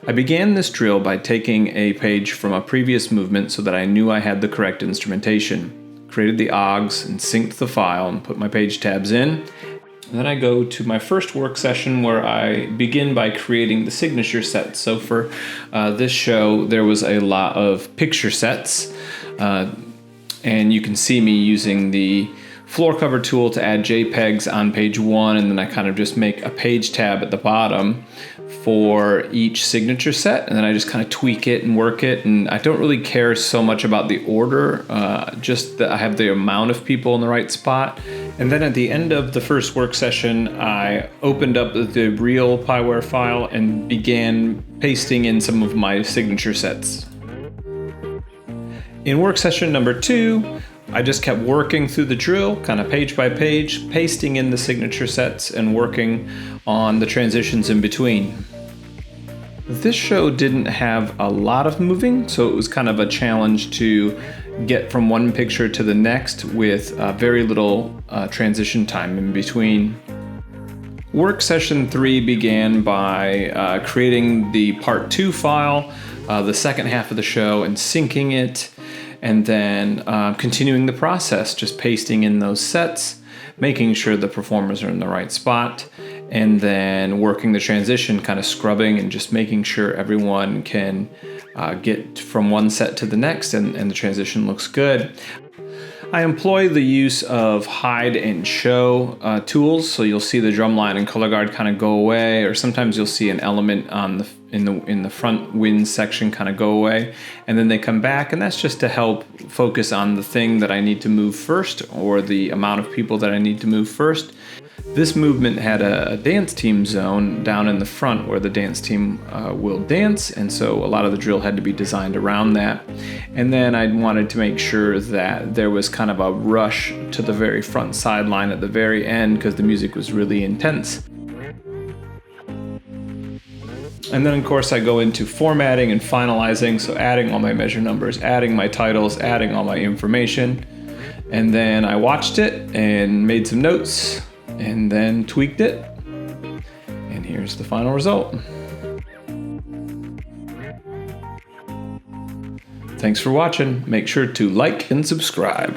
I began this drill by taking a page from a previous movement so that I knew I had the correct instrumentation. Created the OGs and synced the file and put my page tabs in. And then I go to my first work session where I begin by creating the signature set. So for this show, there was a lot of picture sets. And you can see me using the floor cover tool to add JPEGs on page 1, and then I kind of just make a page tab at the bottom for each signature set, and then I just kind of tweak it and work it, and I don't really care so much about the order, just that I have the amount of people in the right spot. And then at the end of the first work session, I opened up the real Pyware file and began pasting in some of my signature sets. In work session number 2, I just kept working through the drill, kind of page by page, pasting in the signature sets and working on the transitions in between. This show didn't have a lot of moving, so it was kind of a challenge to get from one picture to the next with very little transition time in between. Work session 3 began by creating the part 2 file, the second half of the show, and syncing it. And then continuing the process, just pasting in those sets, making sure the performers are in the right spot, and then working the transition, kind of scrubbing and just making sure everyone can get from one set to the next and the transition looks good. I employ the use of hide and show tools, so you'll see the drumline and color guard kind of go away, or sometimes you'll see an element on in the front wind section kind of go away, and then they come back, and that's just to help focus on the thing that I need to move first, or the amount of people that I need to move first. This movement had a dance team zone down in the front where the dance team will dance, and so a lot of the drill had to be designed around that. And then I wanted to make sure that there was kind of a rush to the very front sideline at the very end because the music was really intense. And then of course I go into formatting and finalizing, so adding all my measure numbers, adding my titles, adding all my information. And then I watched it and made some notes and then tweaked it. And here's the final result. Thanks for watching. Make sure to like and subscribe.